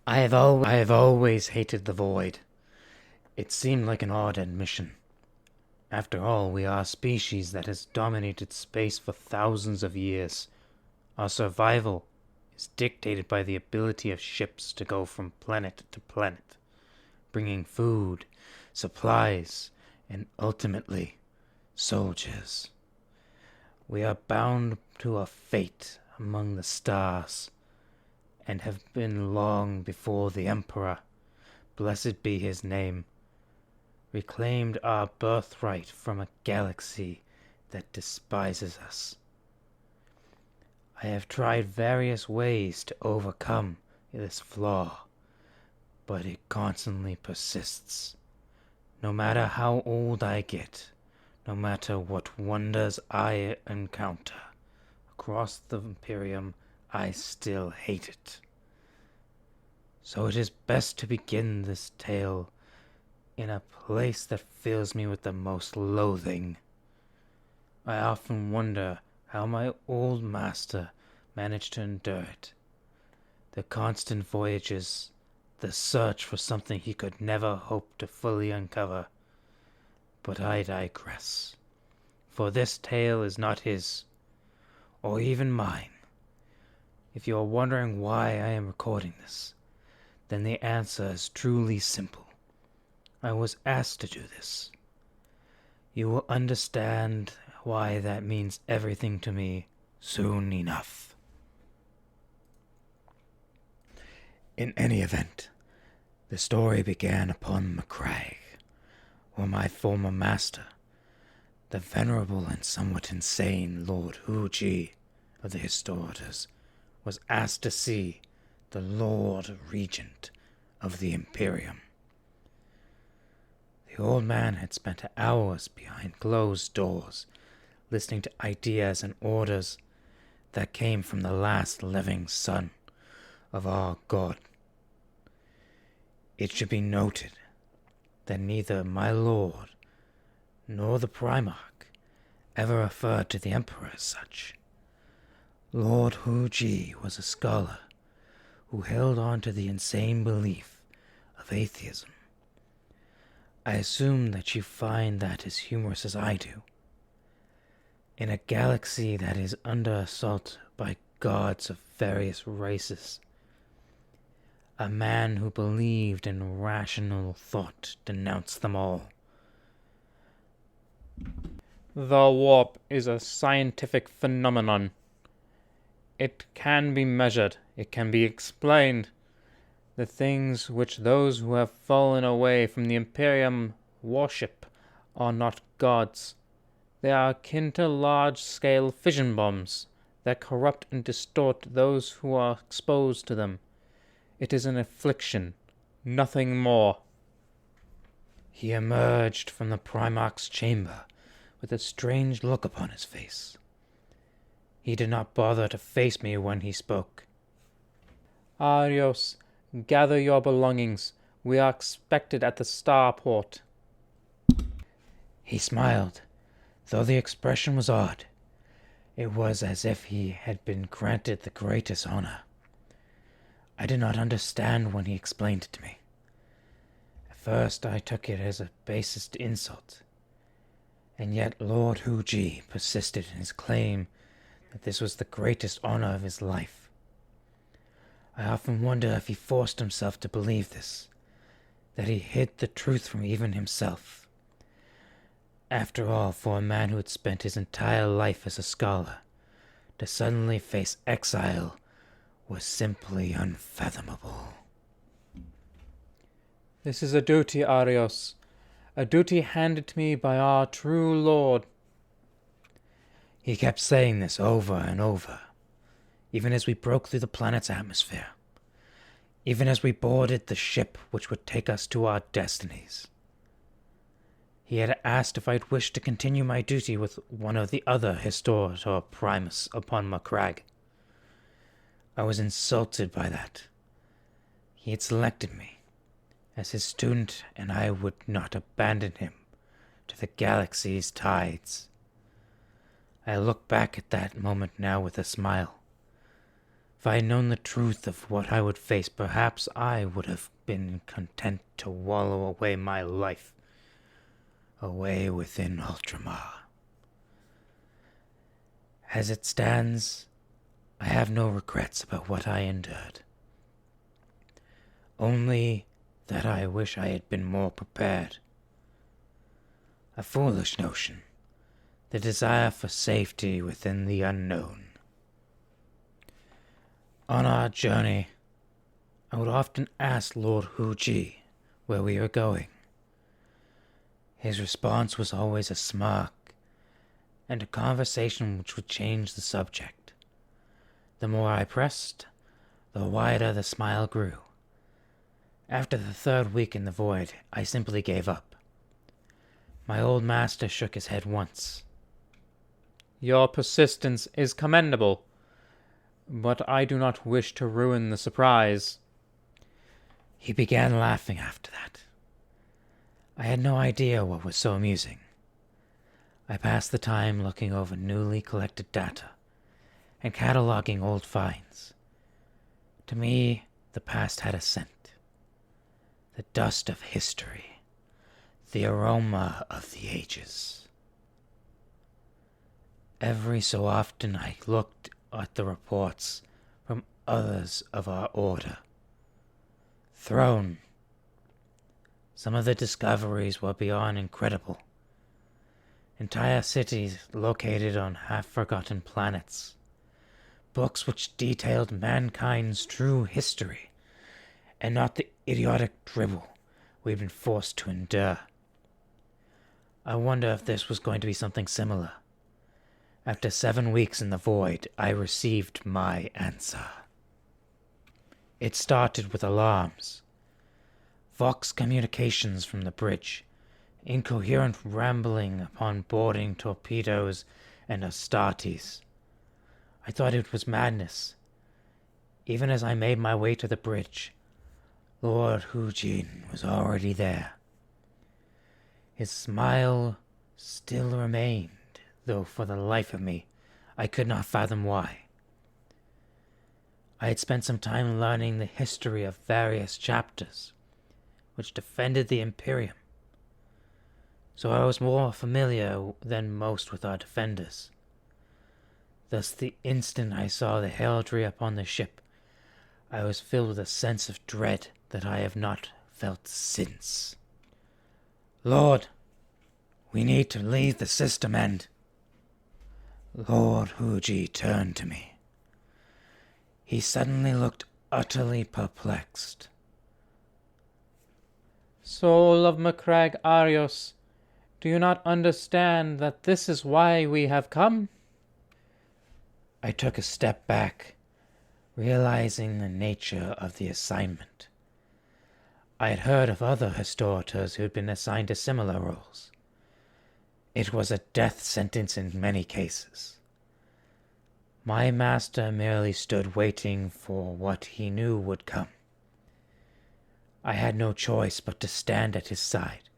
I have always hated the void. It seemed like an odd admission. After all, we are a species that has dominated space for thousands of years. Our survival is dictated by the ability of ships to go from planet to planet, bringing food, supplies, and ultimately, soldiers. We are bound to a fate among the stars, and have been long before the Emperor, blessed be his name, reclaimed our birthright from a galaxy that despises us. I have tried various ways to overcome this flaw, but it constantly persists. No matter how old I get, no matter what wonders I encounter across the Imperium, I still hate it. So it is best to begin this tale in a place that fills me with the most loathing. I often wonder how my old master managed to endure it. The constant voyages, the search for something he could never hope to fully uncover. But I digress, for this tale is not his, or even mine. If you are wondering why I am recording this, then the answer is truly simple. I was asked to do this. You will understand why that means everything to me soon enough. In any event, the story began upon Macragge, where my former master, the venerable and somewhat insane Lord Huji of the Historiators, was asked to see the Lord Regent of the Imperium. The old man had spent hours behind closed doors, listening to ideas and orders that came from the last living son of our God. It should be noted that neither my lord nor the Primarch ever referred to the Emperor as such. Lord Huji was a scholar who held on to the insane belief of atheism. I assume that you find that as humorous as I do. In a galaxy that is under assault by gods of various races, a man who believed in rational thought denounced them all. The warp is a scientific phenomenon. It can be measured, it can be explained. The things which those who have fallen away from the Imperium worship are not gods. They are akin to large-scale fission bombs that corrupt and distort those who are exposed to them. It is an affliction, nothing more. He emerged from the Primarch's chamber with a strange look upon his face. He did not bother to face me when he spoke. Arios, gather your belongings. We are expected at the starport. He smiled, though the expression was odd. It was as if he had been granted the greatest honor. I did not understand when he explained it to me. At first I took it as a basest insult, and yet Lord Huji persisted in his claim that this was the greatest honor of his life. I often wonder if he forced himself to believe this, that he hid the truth from even himself. After all, for a man who had spent his entire life as a scholar, to suddenly face exile was simply unfathomable. This is a duty, Arios, a duty handed to me by our true Lord. He kept saying this over and over, even as we broke through the planet's atmosphere, even as we boarded the ship which would take us to our destinies. He had asked if I'd wished to continue my duty with one of the other Historiator Primus upon Macragge. I was insulted by that. He had selected me as his student, and I would not abandon him to the galaxy's tides. I look back at that moment now with a smile. If I had known the truth of what I would face, perhaps I would have been content to wallow away my life, away within Ultramar. As it stands, I have no regrets about what I endured. Only that I wish I had been more prepared. A foolish notion, the desire for safety within the unknown. On our journey, I would often ask Lord Huji where we were going. His response was always a smirk and a conversation which would change the subject. The more I pressed, the wider the smile grew. After the third week in the void, I simply gave up. My old master shook his head once. Your persistence is commendable, but I do not wish to ruin the surprise. He began laughing after that. I had no idea what was so amusing. I passed the time looking over newly collected data and cataloging old finds. To me, the past had a scent. The dust of history, the aroma of the ages. Every so often I looked at the reports from others of our order. Throne. Some of the discoveries were beyond incredible. Entire cities located on half-forgotten planets. Books which detailed mankind's true history, and not the idiotic dribble we've been forced to endure. I wonder if this was going to be something similar. After 7 weeks in the void, I received my answer. It started with alarms. Vox communications from the bridge, incoherent rambling upon boarding torpedoes and Astartes. I thought it was madness. Even as I made my way to the bridge, Lord Hujin was already there. His smile still remained, though for the life of me, I could not fathom why. I had spent some time learning the history of various chapters, which defended the Imperium, so I was more familiar than most with our defenders. Thus, the instant I saw the heraldry upon the ship, I was filled with a sense of dread that I have not felt since. Lord, we need to leave the system and... Lord Huji turned to me. He suddenly looked utterly perplexed. Soul of Macragge Arios, do you not understand that this is why we have come? I took a step back, realizing the nature of the assignment. I had heard of other historiators who had been assigned to similar roles. It was a death sentence in many cases. My master merely stood waiting for what he knew would come. I had no choice but to stand at his side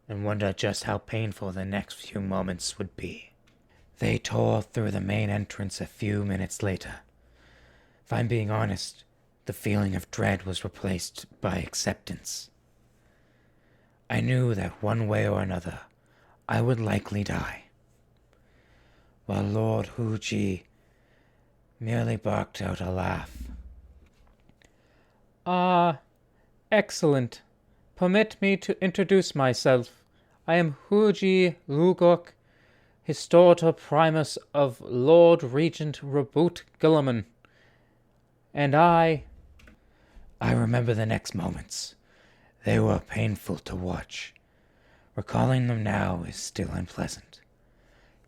and wonder just how painful the next few moments would be. They tore through the main entrance a few minutes later. If I'm being honest, the feeling of dread was replaced by acceptance. I knew that one way or another, I would likely die, while Lord Huji merely barked out a laugh. Ah, excellent. Permit me to introduce myself. I am Huji Lugok, Historitor Primus of Lord Regent Reboot Gilliman. And I remember the next moments. They were painful to watch. Recalling them now is still unpleasant.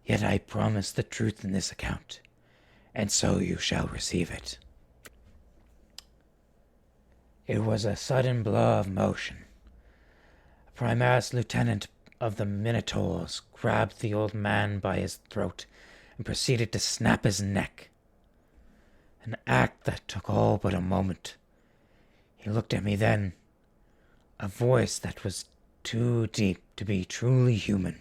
Yet I promise the truth in this account, and so you shall receive it. It was a sudden blur of motion. A Primaris lieutenant of the Minotaurs grabbed the old man by his throat and proceeded to snap his neck. An act that took all but a moment. He looked at me then, a voice that was too deep to be truly human.